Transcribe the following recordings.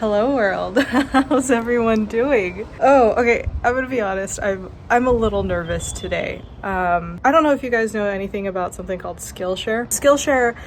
Hello world. How's everyone doing? Oh, okay. I'm gonna be honest. I'm a little nervous today. I don't know if you guys know anything about something called Skillshare. Skillshare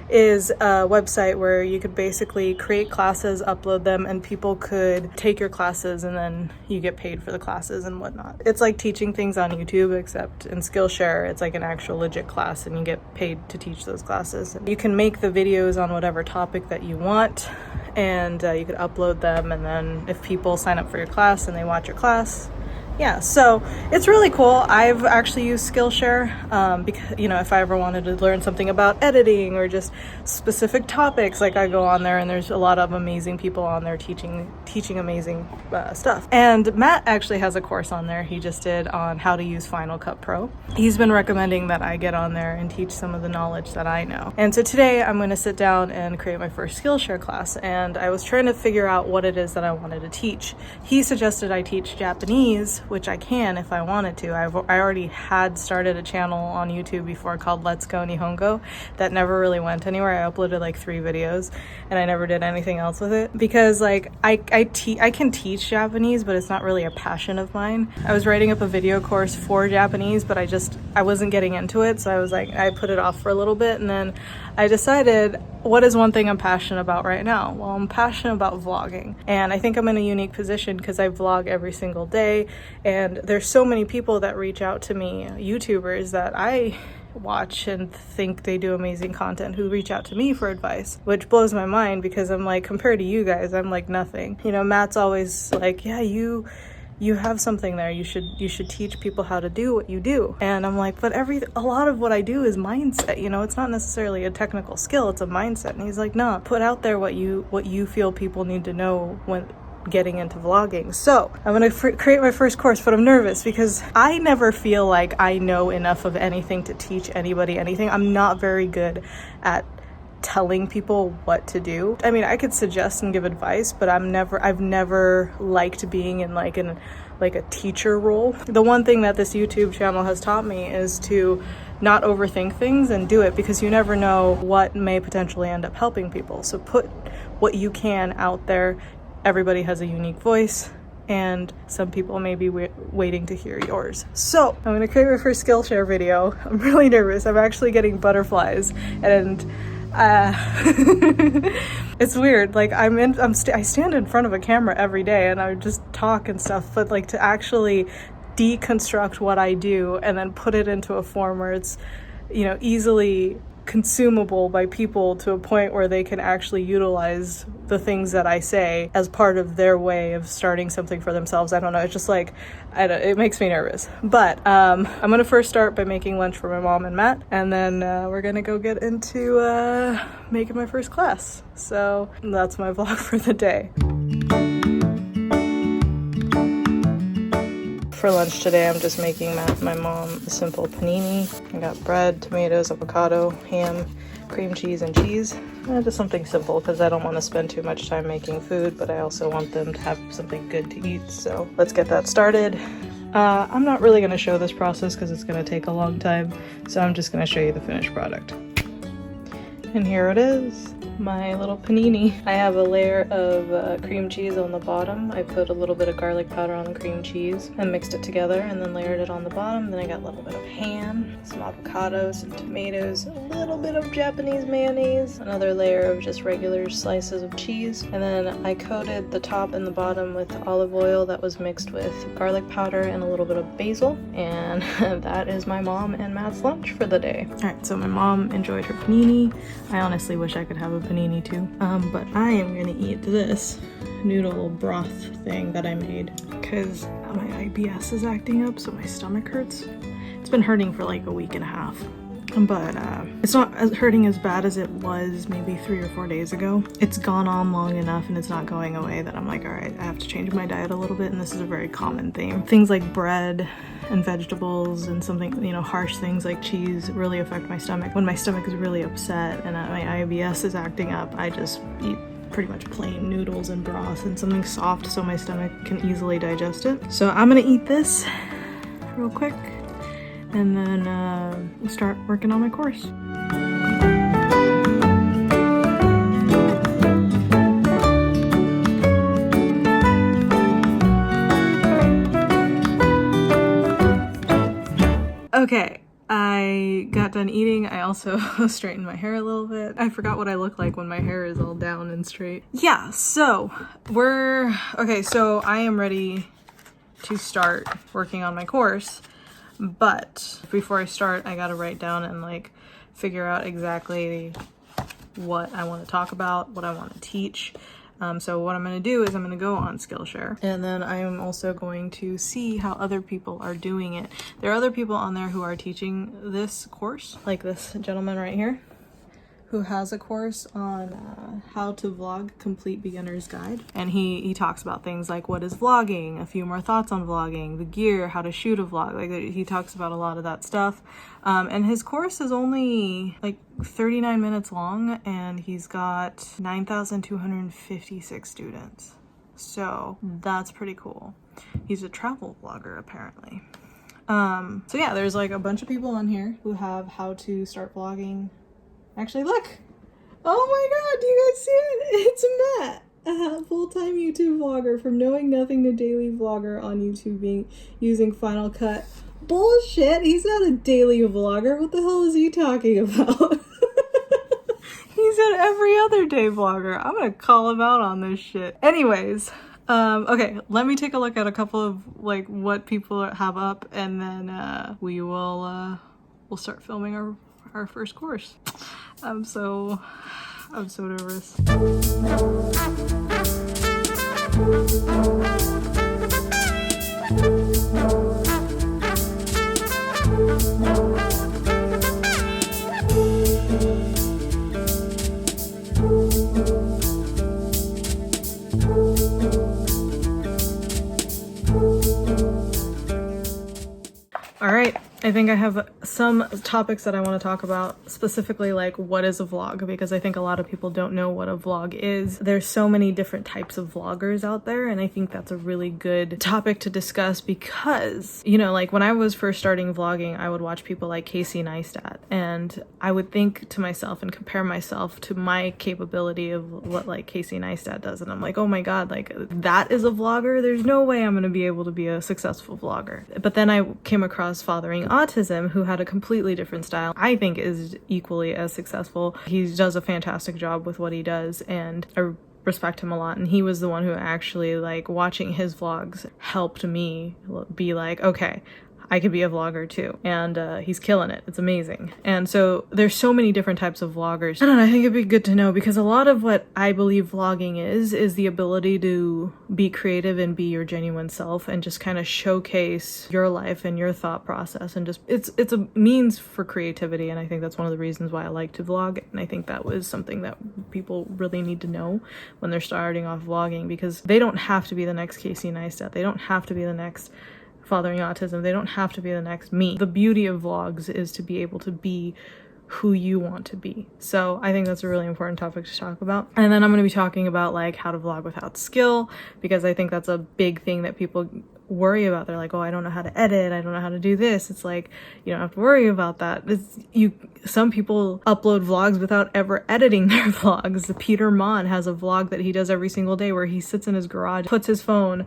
is a website where you could basically create classes, upload them, and people could take your classes and then you get paid for the classes and whatnot. It's like teaching things on YouTube, except in Skillshare, it's like an actual legit class and you get paid to teach those classes. You can make the videos on whatever topic that you want, and you could upload them, and then if people sign up for your class and they watch your class, yeah, so it's really cool. I've actually used Skillshare because, you know, if I ever wanted to learn something about editing or just specific topics, like I go on there and there's a lot of amazing people on there teaching amazing stuff. And Matt actually has a course on there he just did on how to use Final Cut Pro. He's been recommending that I get on there and teach some of the knowledge that I know. And so today I'm going to sit down and create my first Skillshare class, and I was trying to figure out what it is that I wanted to teach. He suggested I teach Japanese, which I can if I wanted to. I already had started a channel on YouTube before called Let's Go Nihongo that never really went anywhere. I uploaded like 3 videos and I never did anything else with it because like I can teach Japanese, but it's not really a passion of mine. I was writing up a video course for Japanese, but I wasn't getting into it, so I was like, I put it off for a little bit, and then I decided, what is one thing I'm passionate about right now? Well, I'm passionate about vlogging, and I think I'm in a unique position because I vlog every single day, and there's so many people that reach out to me, YouTubers that I watch and think they do amazing content, who reach out to me for advice, which blows my mind because I'm like, compared to you guys, I'm like nothing. You know, Matt's always like, yeah, you have something there. You should teach people how to do what you do. And I'm like, but a lot of what I do is mindset. You know, it's not necessarily a technical skill, it's a mindset. And he's like, no, put out there what you feel people need to know when getting into vlogging. So I'm gonna create my first course, but I'm nervous because I never feel like I know enough of anything to teach anybody anything. I'm not very good at telling people what to do. I mean, I could suggest and give advice, but I've never liked being in like a teacher role. The one thing that this YouTube channel has taught me is to not overthink things and do it, because you never know what may potentially end up helping people. So put what you can out there. Everybody has a unique voice, and some people may be waiting to hear yours. So I'm gonna create my first Skillshare video. I'm really nervous. I'm actually getting butterflies, and it's weird. Like I stand in front of a camera every day and I just talk and stuff, but like to actually deconstruct what I do and then put it into a form where it's, you know, easily consumable by people to a point where they can actually utilize the things that I say as part of their way of starting something for themselves. I don't know, it's just like, it makes me nervous. But I'm gonna first start by making lunch for my mom and Matt, and then we're gonna go get into making my first class. So that's my vlog for the day. For lunch today, I'm just making Matt and my mom a simple panini. I got bread, tomatoes, avocado, ham, cream cheese, and cheese. Just something simple because I don't want to spend too much time making food, but I also want them to have something good to eat. So let's get that started. I'm not really going to show this process because it's going to take a long time, so I'm just going to show you the finished product. And here it is, my little panini. I have a layer of cream cheese on the bottom. I put a little bit of garlic powder on the cream cheese and mixed it together and then layered it on the bottom. Then I got a little bit of ham, some avocados, some tomatoes, a little bit of Japanese mayonnaise, another layer of just regular slices of cheese. And then I coated the top and the bottom with olive oil that was mixed with garlic powder and a little bit of basil. And that is my mom and Matt's lunch for the day. All right, so my mom enjoyed her panini. I honestly wish I could have a panini too, but I am gonna eat this noodle broth thing that I made because my IBS is acting up, so my stomach hurts. It's been hurting for like a week and a half, but it's not hurting as bad as it was maybe 3 or 4 days ago. It's gone on long enough and it's not going away that I'm like, all right, I have to change my diet a little bit, and this is a very common theme. Things like bread and vegetables and something, you know, harsh things like cheese really affect my stomach. When my stomach is really upset and my IBS is acting up, I just eat pretty much plain noodles and broth and something soft so my stomach can easily digest it. So I'm gonna eat this real quick and then we'll start working on my course. Okay, I got done eating. I also straightened my hair a little bit. I forgot what I look like when my hair is all down and straight. Yeah, so so I am ready to start working on my course, but before I start, I gotta write down and like figure out exactly what I want to talk about, what I want to teach. So what I'm going to do is I'm going to go on Skillshare, and then I am also going to see how other people are doing it. There are other people on there who are teaching this course, like this gentleman right here, who has a course on how to vlog, complete beginner's guide. And he talks about things like what is vlogging, a few more thoughts on vlogging, the gear, how to shoot a vlog. Like he talks about a lot of that stuff. And his course is only like 39 minutes long, and he's got 9,256 students. So that's pretty cool. He's a travel vlogger apparently. So yeah, there's like a bunch of people on here who have how to start vlogging. Actually, look! Oh my god, do you guys see it? It's Matt, a full-time YouTube vlogger, from knowing nothing to daily vlogger on YouTube using Final Cut. Bullshit! He's not a daily vlogger. What the hell is he talking about? He's an every other day vlogger. I'm gonna call him out on this shit. Anyways, okay, let me take a look at a couple of like what people have up, and then we'll start filming our first course. I'm so nervous. All right, I think I have some topics that I want to talk about, specifically like what is a vlog, because I think a lot of people don't know what a vlog is. There's so many different types of vloggers out there, and I think that's a really good topic to discuss because, you know, like when I was first starting vlogging, I would watch people like Casey Neistat, and I would think to myself and compare myself to my capability of what like Casey Neistat does, and I'm like, oh my god, like that is a vlogger? There's no way I'm gonna be able to be a successful vlogger. But then I came across Fathering Autism, who had a completely different style. I think is equally as successful. He does a fantastic job with what he does, and I respect him a lot. And he was the one who actually, like, watching his vlogs helped me be like, okay, I could be a vlogger too. And he's killing it. It's amazing. And so there's so many different types of vloggers. I don't know, I think it'd be good to know, because a lot of what I believe vlogging is the ability to be creative and be your genuine self and just kind of showcase your life and your thought process, and just it's a means for creativity. And I think that's one of the reasons why I like to vlog. And I think that was something that people really need to know when they're starting off vlogging, because they don't have to be the next Casey Neistat. They don't have to be the next Fathering Autism. They don't have to be the next me. The beauty of vlogs is to be able to be who you want to be. So I think that's a really important topic to talk about. And then I'm going to be talking about like how to vlog without skill, because I think that's a big thing that people worry about. They're like, oh, I don't know how to edit, I don't know how to do this. It's like, you don't have to worry about that. Some people upload vlogs without ever editing their vlogs. Peter Mon has a vlog that he does every single day where he sits in his garage, puts his phone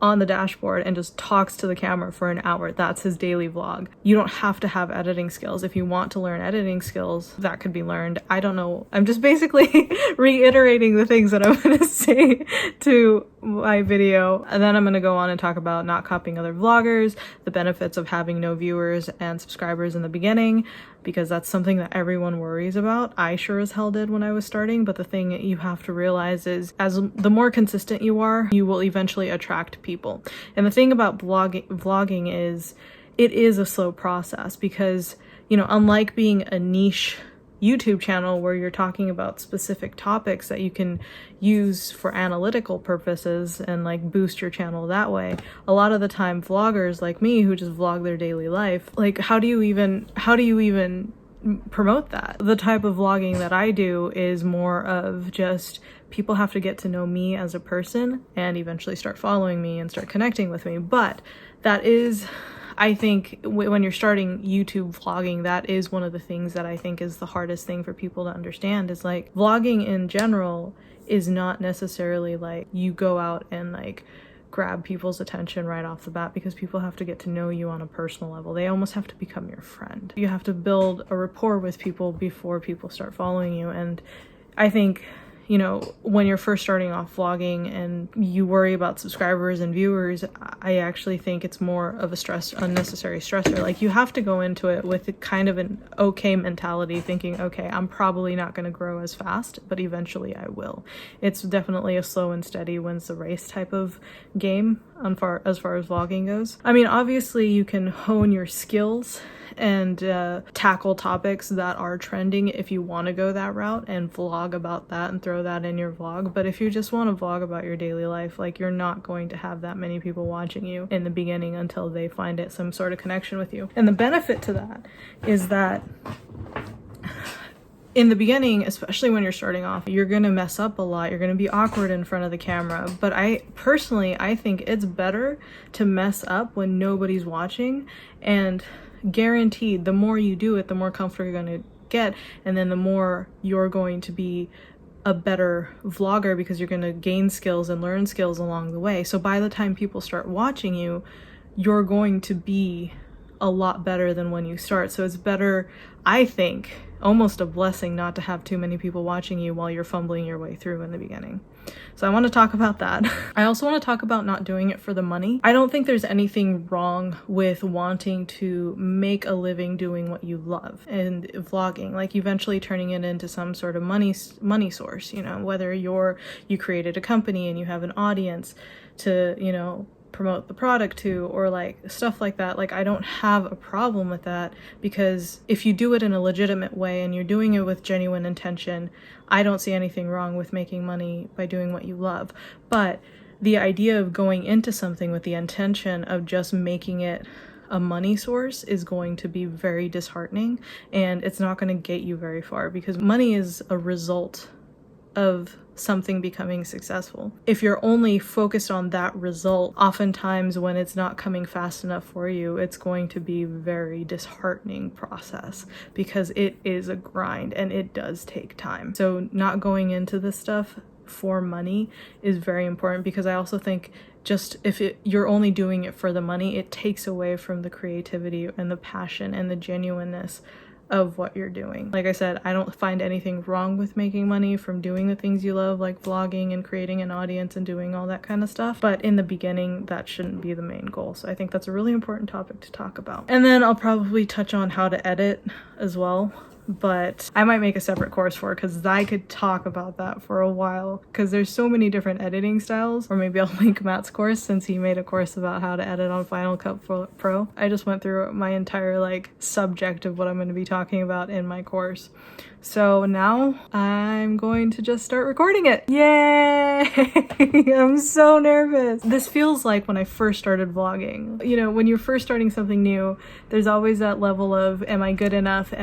on the dashboard and just talks to the camera for an hour. That's his daily vlog. You don't have to have editing skills. If you want to learn editing skills, that could be learned. I don't know. I'm just basically reiterating the things that I'm going to say to my video. And then I'm going to go on and talk about not copying other vloggers, the benefits of having no viewers and subscribers in the beginning, because that's something that everyone worries about. I sure as hell did when I was starting. But the thing you have to realize is, as the more consistent you are, you will eventually attract people. And the thing about vlogging is it is a slow process, because, you know, unlike being a niche YouTube channel where you're talking about specific topics that you can use for analytical purposes and like boost your channel that way, a lot of the time vloggers like me who just vlog their daily life, like how do you even promote that? The type of vlogging that I do is more of just people have to get to know me as a person and eventually start following me and start connecting with me. But that is, I think when you're starting YouTube vlogging, that is one of the things that I think is the hardest thing for people to understand, is like vlogging in general is not necessarily like you go out and like grab people's attention right off the bat, because people have to get to know you on a personal level. They almost have to become your friend. You have to build a rapport with people before people start following you. And I think, you know, when you're first starting off vlogging and you worry about subscribers and viewers, I actually think it's more of a unnecessary stressor. Like, you have to go into it with kind of an okay mentality, thinking, okay, I'm probably not going to grow as fast, but eventually I will. It's definitely a slow and steady wins the race type of game as far as vlogging goes. I mean, obviously you can hone your skills and tackle topics that are trending if you want to go that route and vlog about that and throw that in your vlog. But if you just want to vlog about your daily life, like, you're not going to have that many people watching you in the beginning until they find it some sort of connection with you. And the benefit to that is that in the beginning, especially when you're starting off, you're gonna mess up a lot. You're gonna be awkward in front of the camera. But I think it's better to mess up when nobody's watching, and guaranteed the more you do it, the more comfortable you're going to get, and then the more you're going to be a better vlogger, because you're going to gain skills and learn skills along the way. So by the time people start watching you, you're going to be a lot better than when you start. So it's better, I think, almost a blessing not to have too many people watching you while you're fumbling your way through in the beginning. So I want to talk about that. I also want to talk about not doing it for the money. I don't think there's anything wrong with wanting to make a living doing what you love and vlogging, like eventually turning it into some sort of money source, you know, whether you created a company and you have an audience to, you know, promote the product to, or like stuff like that. Like, I don't have a problem with that, because if you do it in a legitimate way and you're doing it with genuine intention, I don't see anything wrong with making money by doing what you love. But the idea of going into something with the intention of just making it a money source is going to be very disheartening, and it's not going to get you very far, because money is a result of something becoming successful. If you're only focused on that result, oftentimes when it's not coming fast enough for you, it's going to be a very disheartening process, because it is a grind and it does take time. So not going into this stuff for money is very important, because I also think just you're only doing it for the money, it takes away from the creativity and the passion and the genuineness of what you're doing. Like I said, I don't find anything wrong with making money from doing the things you love, like vlogging and creating an audience and doing all that kind of stuff. But in the beginning, that shouldn't be the main goal. So I think that's a really important topic to talk about. And then I'll probably touch on how to edit as well, but I might make a separate course for it, because I could talk about that for a while, because there's so many different editing styles. Or maybe I'll link Matt's course, since he made a course about how to edit on Final Cut Pro. I just went through my entire like subject of what I'm going to be talking about in my course. So now I'm going to just start recording it. Yay! I'm so nervous. This feels like when I first started vlogging. You know, when you're first starting something new, there's always that level of, am I good enough?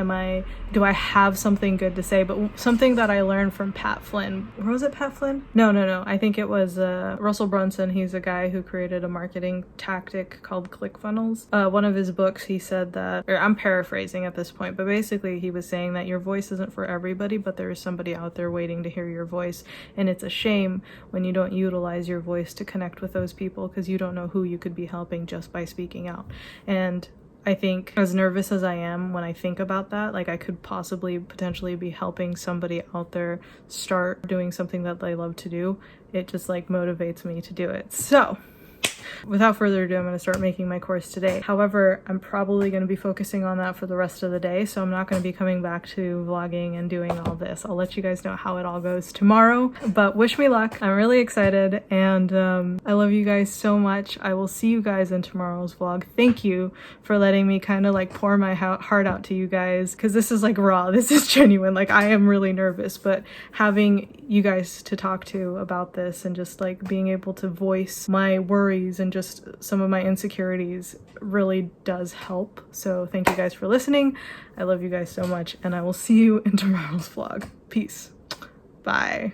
Do I have something good to say? But something that I learned from Pat Flynn, or was it Pat Flynn? No. I think it was Russell Brunson. He's a guy who created a marketing tactic called ClickFunnels. One of his books, he said that, or I'm paraphrasing at this point, but basically he was saying that your voice isn't for everybody, but there is somebody out there waiting to hear your voice. And it's a shame when you don't utilize your voice to connect with those people, because you don't know who you could be helping just by speaking out. And I think, as nervous as I am when I think about that, like I could potentially be helping somebody out there start doing something that they love to do. It just like motivates me to do it. So without further ado, I'm going to start making my course today. However, I'm probably going to be focusing on that for the rest of the day, so I'm not going to be coming back to vlogging and doing all this. I'll let you guys know how it all goes tomorrow, but wish me luck. I'm really excited, and I love you guys so much. I will see you guys in tomorrow's vlog. Thank you for letting me kind of like pour my heart out to you guys, because this is like raw. This is genuine. Like, I am really nervous, but having you guys to talk to about this and just like being able to voice my worries and just some of my insecurities really does help. So thank you guys for listening. I love you guys so much, and I will see you in tomorrow's vlog. Peace. Bye.